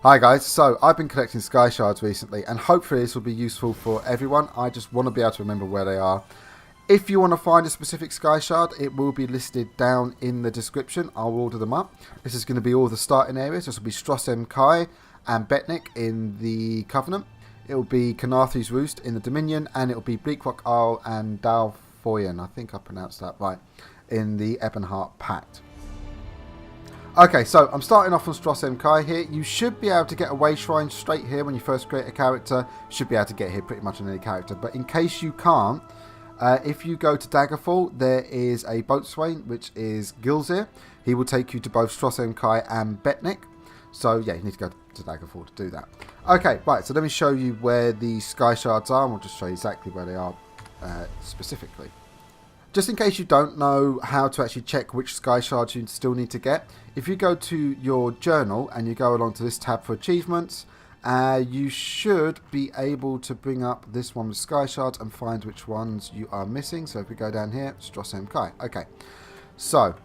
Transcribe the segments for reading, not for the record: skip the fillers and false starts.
Hi guys, so I've been collecting Skyshards recently and hopefully this will be useful for everyone. I just want to be able to remember where they are. If you want to find a specific Skyshard, it will be listed down in the description. I'll order them up. This is going to be all the starting areas. This will be Stros M'Kai and Betnikh in the Covenant. It will be KHENARTHI'S Roost in the Dominion, and it will be Bleakrock Isle and Bal Foyen, I think I pronounced that right, in the Ebonheart Pact. Okay, so I'm starting off on Stros M'Kai here. You should be able to get a way shrine straight here when you first create a character. Should be able to get here pretty much on any character. But in case you can't, if you go to Daggerfall, there is a boatswain, which is Gilzir. He will take you to both Stros M'Kai and Betnikh. So yeah, you need to go to Daggerfall to do that. Okay, right, so let me show you where the Skyshards are, and we'll just show you exactly where they are specifically. Just in case you don't know how to actually check which Skyshards you still need to get, if you go to your journal and you go along to this tab for achievements, you should be able to bring up this one with Skyshards and find which ones you are missing. So if we go down here, Stros M'Kai. Okay, so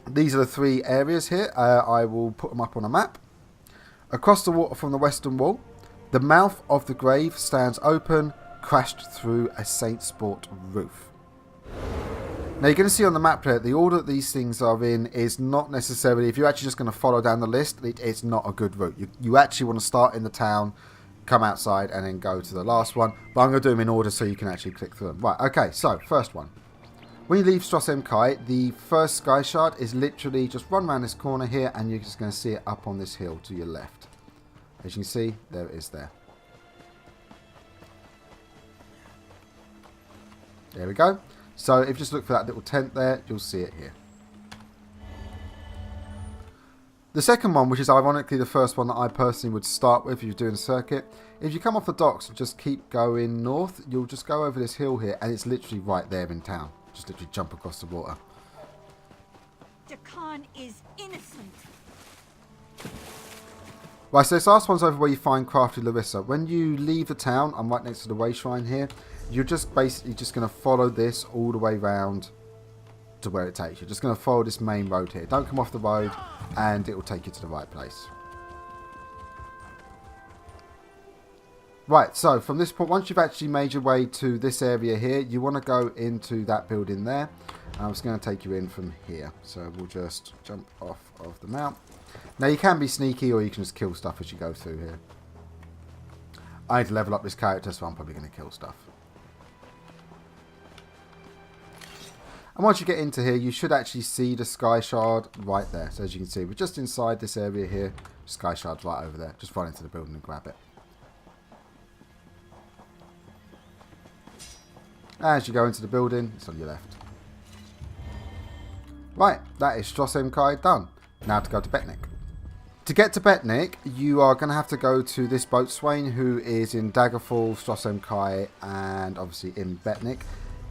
these are the three areas here. I will put them up on a map. Across the water from the western wall, the mouth of the grave stands open, crashed through a Saintsport roof. Now you're going to see on the map there, the order that these things are in is not necessarily, if you're actually just going to follow down the list, it's not a good route. You actually want to start in the town, come outside and then go to the last one. But I'm going to do them in order so you can actually click through them. Right, okay, so first one. When you leave Stros M'Kai, the first Skyshard is literally just run around this corner here and you're just going to see it up on this hill to your left. As you can see, there it is there. There we go. So if you just look for that little tent there, you'll see it here. The second one, which is ironically the first one that I personally would start with if you're doing a circuit, if you come off the docks and just keep going north, you'll just go over this hill here and it's literally right there in town. Just literally jump across the water. Khan is innocent. Right, so this last one's over where you find Crafty Larissa. When you leave the town, I'm right next to the way shrine here, you're just basically just going to follow this all the way round to where it takes you. Just going to follow this main road here. Don't come off the road and it will take you to the right place. Right, so from this point, once you've actually made your way to this area here, you want to go into that building there. I'm just going to take you in from here. So we'll just jump off of the mount. Now you can be sneaky or you can just kill stuff as you go through here. I need to level up this character, so I'm probably going to kill stuff. And once you get into here, you should actually see the Skyshard right there. So as you can see, we're just inside this area here. Skyshard's right over there. Just run into the building and grab it. As you go into the building, it's on your left. Right, that is Stros M'Kai done. Now to go to Betnikh. To get to Betnikh, you are going to have to go to this boatswain who is in Daggerfall, Stros M'Kai, and obviously in Betnikh.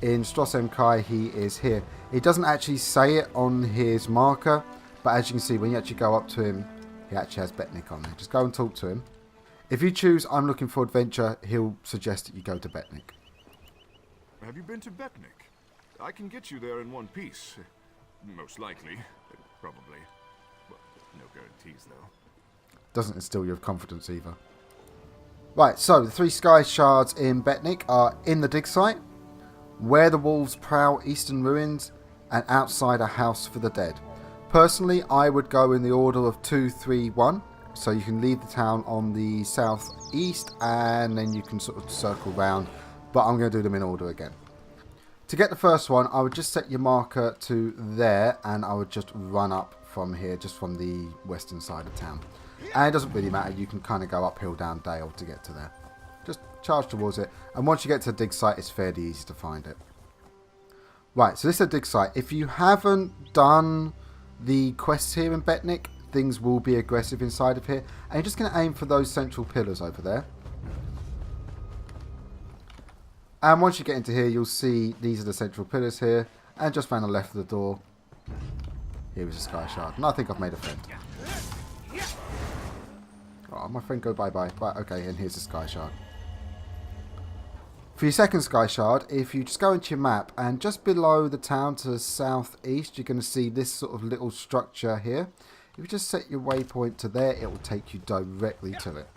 In Stros M'Kai, he is here. He doesn't actually say it on his marker, but as you can see, when you actually go up to him, he actually has Betnikh on there. Just go and talk to him. If you choose I'm looking for adventure, he'll suggest that you go to Betnikh. Have you been to Betnikh? I can get you there in one piece. Most likely. Probably. Well, no guarantees, though. Doesn't instill your confidence either. Right, so the three Skyshards in Betnikh are in the dig site, where the wolves prowl eastern ruins, and outside a house for the dead. Personally, I would go in the order of 2, 3, 1. So you can leave the town on the southeast and then you can sort of circle round. But I'm going to do them in order again. To get the first one, I would just set your marker to there and I would just run up from here, just from the western side of town. And it doesn't really matter, you can kind of go uphill, down dale to get to there. Just charge towards it, and once you get to the dig site, it's fairly easy to find it. Right, so this is a dig site. If you haven't done the quests here in Betnikh, things will be aggressive inside of here. And you're just going to aim for those central pillars over there. And once you get into here, you'll see these are the central pillars here. And just round the left of the door, here is a Skyshard. And I think I've made a friend. Oh, my friend go bye-bye. Right, okay, and here's the Skyshard. For your second Skyshard, if you just go into your map and just below the town to the southeast, you're going to see this sort of little structure here. If you just set your waypoint to there, it will take you directly to it.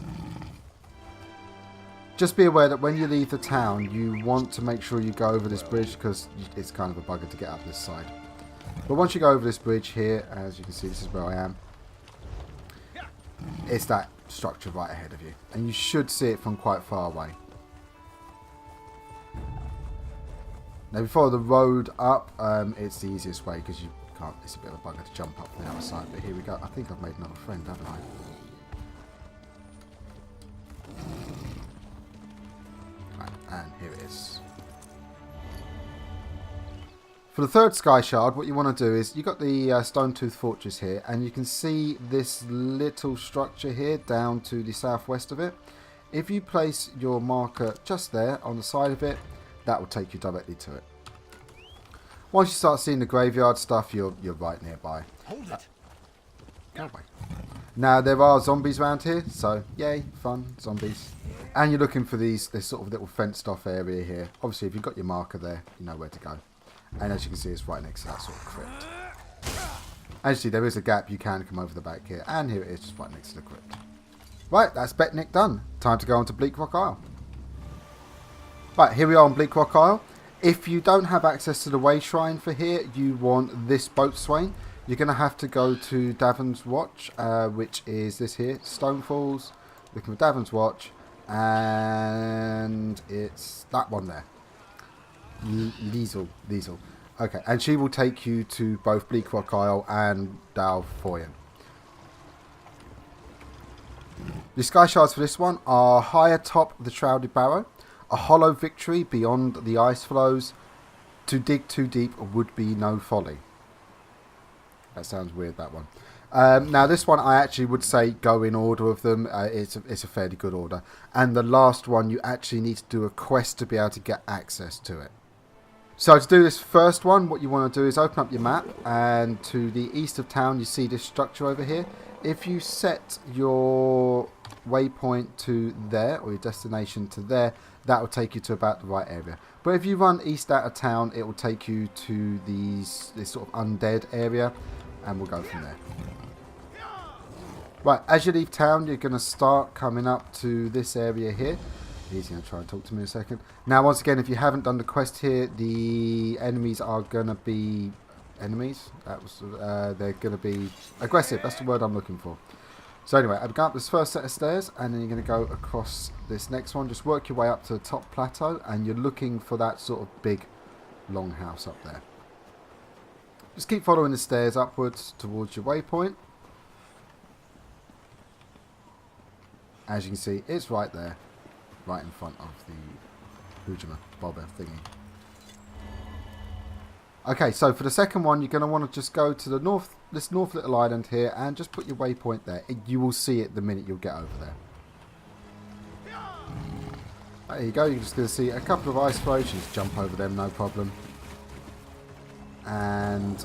Just be aware that when you leave the town, you want to make sure you go over this bridge because it's kind of a bugger to get up this side. But once you go over this bridge here, as you can see, this is where I am. It's that structure right ahead of you. And you should see it from quite far away. Now, before the road up, it's the easiest way because you can't. It's a bit of a bugger to jump up from the other side. But here we go. I think I've made another friend, haven't I? Right, and here it is. For the third Sky Shard, what you want to do is you've got the Stone Tooth Fortress here, and you can see this little structure here down to the southwest of it. If you place your marker just there on the side of it, that will take you directly to it. Once you start seeing the graveyard stuff, you're right nearby. Hold it. Go away. Now there are zombies around here, so yay, fun zombies. And you're looking for this sort of little fenced off area here. Obviously, if you've got your marker there, you know where to go. And as you can see, it's right next to that sort of crypt. Actually, there is a gap. You can come over the back here, and here it is, just right next to the crypt. Right, that's Betnikh done. Time to go on to Bleakrock Isle. Right, here we are on Bleakrock Isle. If you don't have access to the way shrine for here, you want this boatswain. You're going to have to go to Davon's Watch, which is this here, Stonefalls. Looking for Davon's Watch, and it's that one there. Liesel. Okay, and she will take you to both Bleakrock Isle and Bal Foyen. The Sky Shards for this one are high atop the Shrouded Barrow, a hollow victory beyond the ice flows. To dig too deep would be no folly. That sounds weird, that one. Now this one I actually would say go in order of them. It's a fairly good order. And the last one you actually need to do a quest to be able to get access to it. So to do this first one, what you want to do is open up your map, and to the east of town you see this structure over here. If you set your waypoint to there, or your destination to there, that will take you to about the right area. But if you run east out of town, it will take you to this sort of undead area, and we'll go from there. Right, as you leave town, you're going to start coming up to this area here. He's going to try and talk to me in a second. Now, once again, if you haven't done the quest here, the enemies are going to be... Enemies? They're going to be aggressive. That's the word I'm looking for. So anyway, I've got up this first set of stairs, and then you're going to go across this next one. Just work your way up to the top plateau, and you're looking for that sort of big, long house up there. Just keep following the stairs upwards towards your waypoint. As you can see, it's right there. Right in front of the Hujama Bobber thingy. Okay, so for the second one, you're going to want to just go to the north, this north little island here, and just put your waypoint there. You will see it the minute you'll get over there. There you go. You're just going to see a couple of ice flows. You just jump over them, no problem. And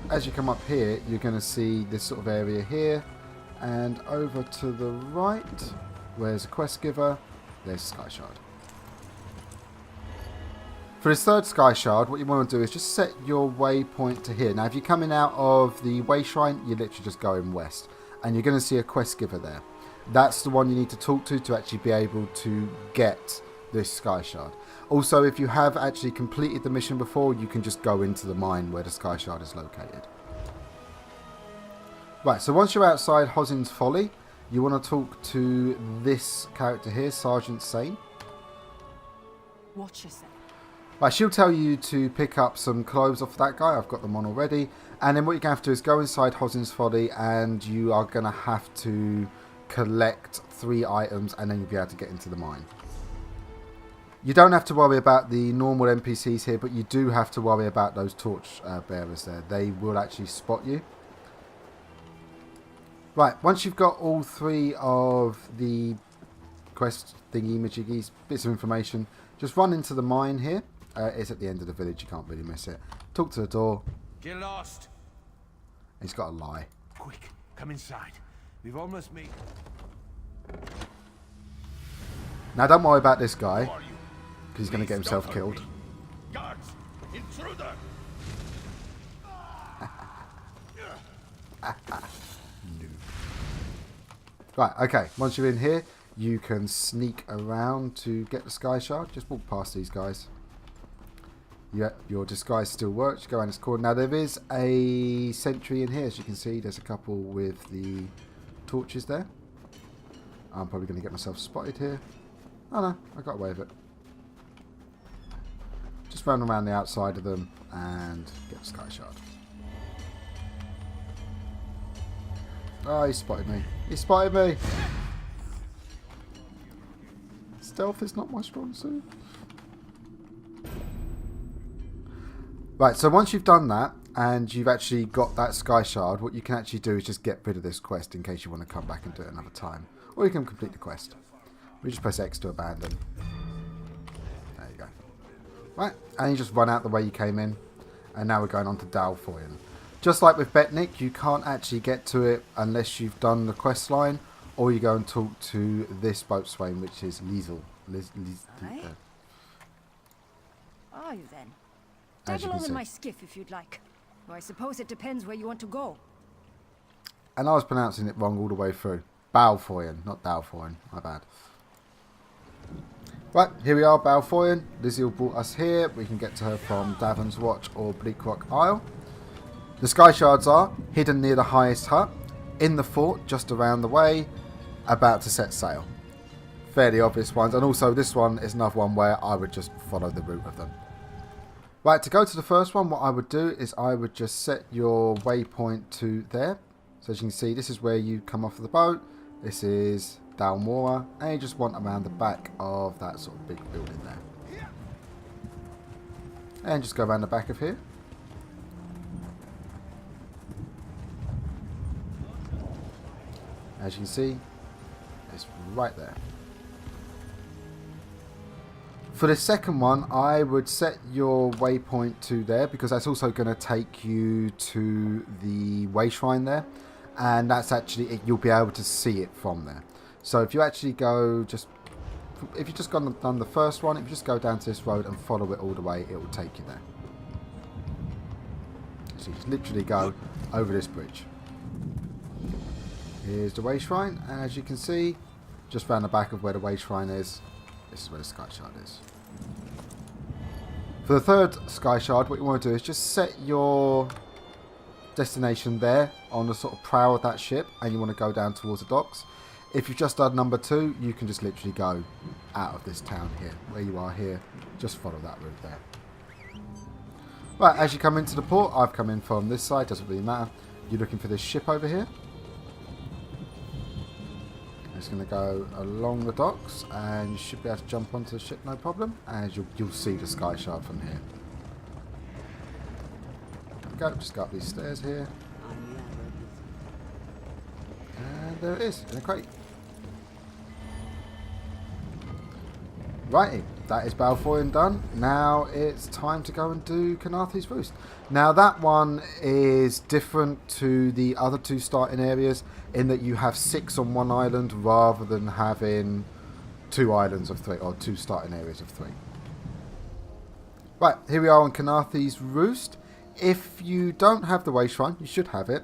as you come up here, you're going to see this sort of area here, and over to the right, where's a quest giver. There's Sky Shard. For this third Sky Shard, what you want to do is just set your waypoint to here. Now, if you're coming out of the way shrine, you're literally just going west. And you're going to see a quest giver there. That's the one you need to talk to actually be able to get this Sky Shard. Also, if you have actually completed the mission before, you can just go into the mine where the Sky Shard is located. Right, so once you're outside Hosin's Folly, you want to talk to this character here, Sergeant Sane. Watch yourself. Right, she'll tell you to pick up some clothes off that guy. I've got them on already. And then what you're going to have to do is go inside Hosin's Folly, and you are going to have to collect 3 items, and then you'll be able to get into the mine. You don't have to worry about the normal NPCs here, but you do have to worry about those torch bearers there. They will actually spot you. Right, once you've got all 3 of the quest thingy-majiggies, bits of information, just run into the mine here. It's at the end of the village, you can't really miss it. Talk to the door. Get lost. He's got a lie. Quick, come inside. We've almost made... Now don't worry about this guy, Who are you? because he's going to get himself Please killed. don't hurt me. Guards! Intruder! Right, okay. Once you're in here, you can sneak around to get the Sky Shard. Just walk past these guys. Yeah, your disguise still works. You go around this corner. Now, there is a sentry in here. As you can see, there's a couple with the torches there. I'm probably going to get myself spotted here. Oh, no. I got away with it. Just run around the outside of them and get the Sky Shard. Oh, he spotted me. He spotted me. Stealth is not my strong suit. Right, so once you've done that and you've actually got that Sky Shard, what you can actually do is just get rid of this quest in case you want to come back and do it another time. Or you can complete the quest. We just press X to abandon. There you go. Right, and you just run out the way you came in. And now we're going on to Bal Foyen. Just like with Betnikh, you can't actually get to it unless you've done the quest line, or you go and talk to this boatswain, which is Liesel. Are you then? As you Tag can along in see. my skiff if you'd like. Though I suppose it depends where you want to go. And I was pronouncing it wrong all the way through. Bal Foyen, not Bal Foyen. My bad. Right, here we are, Bal Foyen. Liesel brought us here. We can get to her from Davon's Watch or Bleakrock Isle. The Sky Shards are hidden near the highest hut, in the fort just around the way, about to set sail. Fairly obvious ones, and also this one is another one where I would just follow the route of them. Right, to go to the first one, what I would do is I would just set your waypoint to there. So as you can see, this is where you come off of the boat. This is Dalmora, and you just want around the back of that sort of big building there. And just go around the back of here. As you can see, it's right there. For the second one, I would set your waypoint to there because that's also going to take you to the way shrine there, and that's actually you'll be able to see it from there. So if you actually go if you just done the first one, if you just go down to this road and follow it all the way, it will take you there. So you just literally go over this bridge. Here's the way shrine, and as you can see, just round the back of where the way shrine is, this is where the Sky Shard is. For the third Sky Shard, what you want to do is just set your destination there on the sort of prow of that ship, and you want to go down towards the docks. If you've just done number 2, you can just literally go out of this town here, where you are here. Just follow that route there. Right, as you come into the port, I've come in from this side, doesn't really matter. You're looking for this ship over here. It's going to go along the docks, and you should be able to jump onto the ship no problem, and you'll see the Sky Shard from here. There we go, just go up these stairs here. And there it is, in a crate. Righty, that is Bal Foyen done. Now it's time to go and do KHENARTHI'S Roost. Now that one is different to the other 2 starting areas in that you have 6 on one island rather than having 2 islands of 3 or 2 starting areas of 3. Right, here we are on KHENARTHI'S Roost. If you don't have the way shrine, you should have it.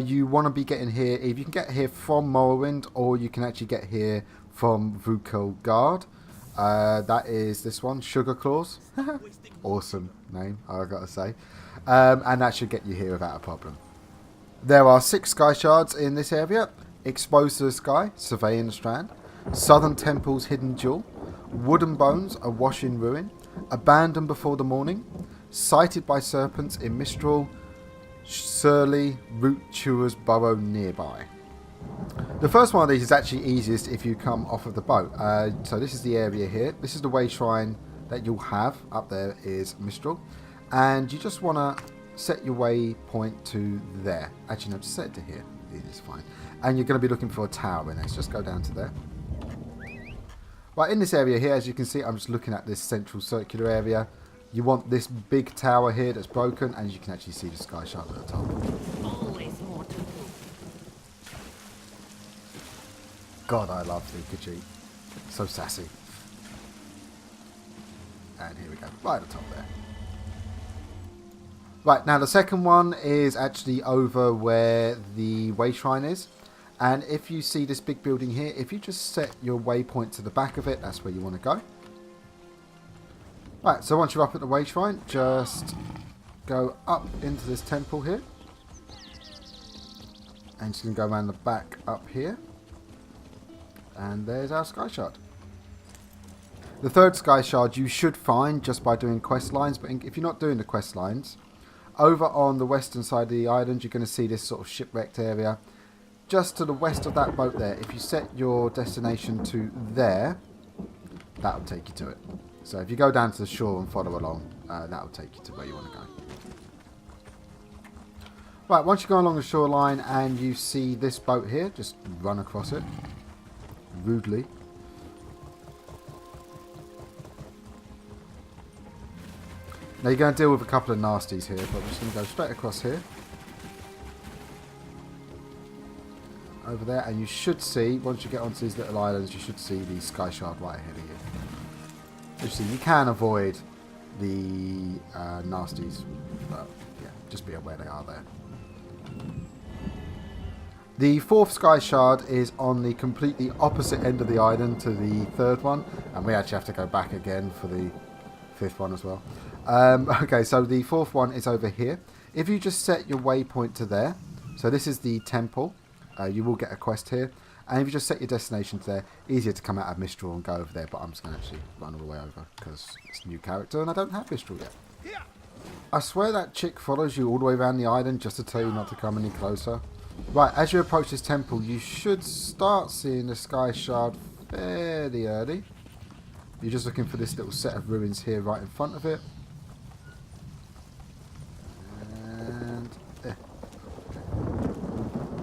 You want to be getting here, if you can get here from Morrowind, or you can actually get here from Vukel Guard. That is this one, Sugar Claws. Awesome name, I gotta say. And that should get you here without a problem. There are 6 Sky Shards in this area. Exposed to the Sky, Surveying the Strand. Southern Temple's Hidden Jewel. Wooden Bones, Awash in Ruin. Abandoned Before the Mourning. Sighted by Serpents in Mistral. Surly, Root Chewer's Burrow nearby. The first one of these is actually easiest if you come off of the boat. So this is the area here. This is the way shrine that you'll have. Up there is Mistral. And you just want to set your waypoint to there. Actually, no, just set it to here. It's fine. And you're going to be looking for a tower in there. So just go down to there. Right, in this area here, as you can see, I'm just looking at this central circular area. You want this big tower here that's broken, and you can actually see the Sky Shard at the top. Always more to do. God, I love the Khajiit. So sassy. And here we go, right at the top there. Right, now the second one is actually over where the way shrine is. And if you see this big building here, if you just set your waypoint to the back of it, that's where you want to go. Right, so once you're up at the way shrine, just go up into this temple here. And just going to go around the back up here. And there's our Skyshard. The third Skyshard you should find just by doing quest lines, but if you're not doing the quest lines, over on the western side of the island you're going to see this sort of shipwrecked area. Just to the west of that boat there, if you set your destination to there, that'll take you to it. So if you go down to the shore and follow along, that'll take you to where you want to go. Right, once you go along the shoreline and you see this boat here, just run across it rudely. Now you're going to deal with a couple of nasties here, but we're just going to go straight across here. Over there, and you should see, once you get onto these little islands, you should see the Skyshard right ahead of you. You see, you can avoid the nasties, but yeah, just be aware they are there. The fourth Skyshard is on the completely opposite end of the island to the third one, and we actually have to go back again for the fifth one as well. Okay, so the fourth one is over here. If you just set your waypoint to there, so this is the temple, you will get a quest here, and if you just set your destination to there, easier to come out of Mistral and go over there, but I'm just going to actually run all the way over because it's a new character and I don't have Mistral yet. I swear that chick follows you all the way around the island just to tell you not to come any closer. Right, as you approach this temple, you should start seeing the Skyshard fairly early. You're just looking for this little set of ruins here right in front of it. And there.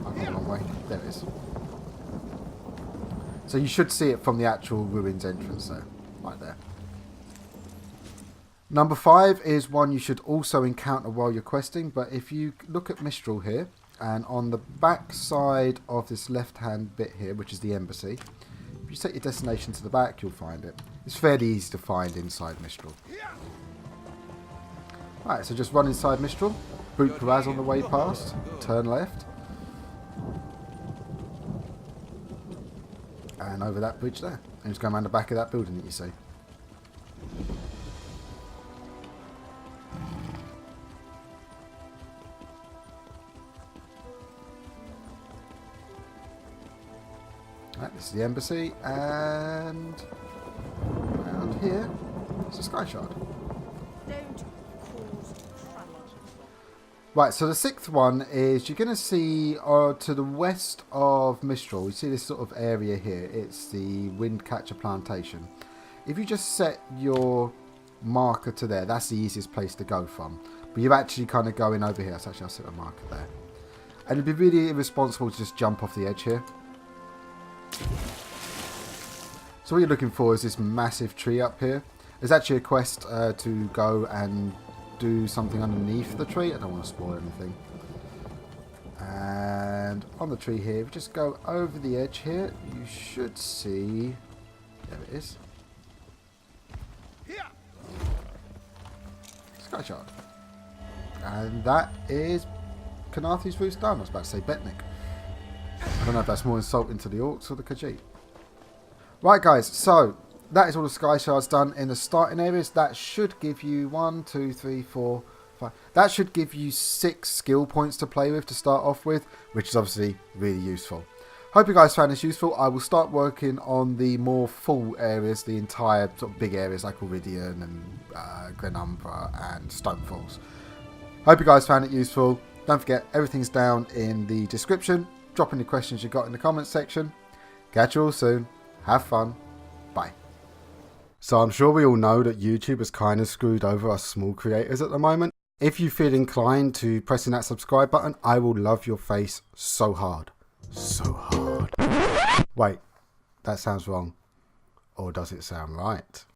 I've gone the wrong way. There it is. So you should see it from the actual ruins entrance there. Right there. Number 5 is one you should also encounter while you're questing, but if you look at Mistral here, and on the back side of this left-hand bit here, which is the embassy, if you set your destination to the back, you'll find it. It's fairly easy to find inside Mistral. Right, so just run inside Mistral, boot Paraz on the way past, turn left, and over that bridge there, and just go around the back of that building that you see. Right, this is the embassy, and around here is the Skyshard. Don't cause trouble. Right, so the 6th one is you're going to see to the west of Mistral. You see this sort of area here. It's the Windcatcher Plantation. If you just set your marker to there, that's the easiest place to go from. But you're actually kind of going over here. So actually I'll set a marker there. And it'd be really irresponsible to just jump off the edge here. So what you're looking for is this massive tree up here. There's actually a quest to go and do something underneath the tree. I don't want to spoil anything. And on the tree here, if you just go over the edge here, you should see... There it is. Skyshard. And that is KHENARTHI'S Roost done. I was about to say Betnikh. I don't know if that's more insulting to the Orcs or the Khajiit. Right guys, so that is all the Skyshards done in the starting areas. That should give you 1, 2, 3, 4, 5. That should give you 6 skill points to play with to start off with, which is obviously really useful. Hope you guys found this useful. I will start working on the more full areas, the entire sort of big areas like Iridian and Grenumbra and Stonefalls. Hope you guys found it useful. Don't forget, everything's down in the description. Drop any questions you got in the comments section. Catch you all soon. Have fun. Bye. So I'm sure we all know that YouTube has kind of screwed over us small creators at the moment. If you feel inclined to pressing that subscribe button, I will love your face so hard. So hard. Wait, that sounds wrong. Or does it sound right?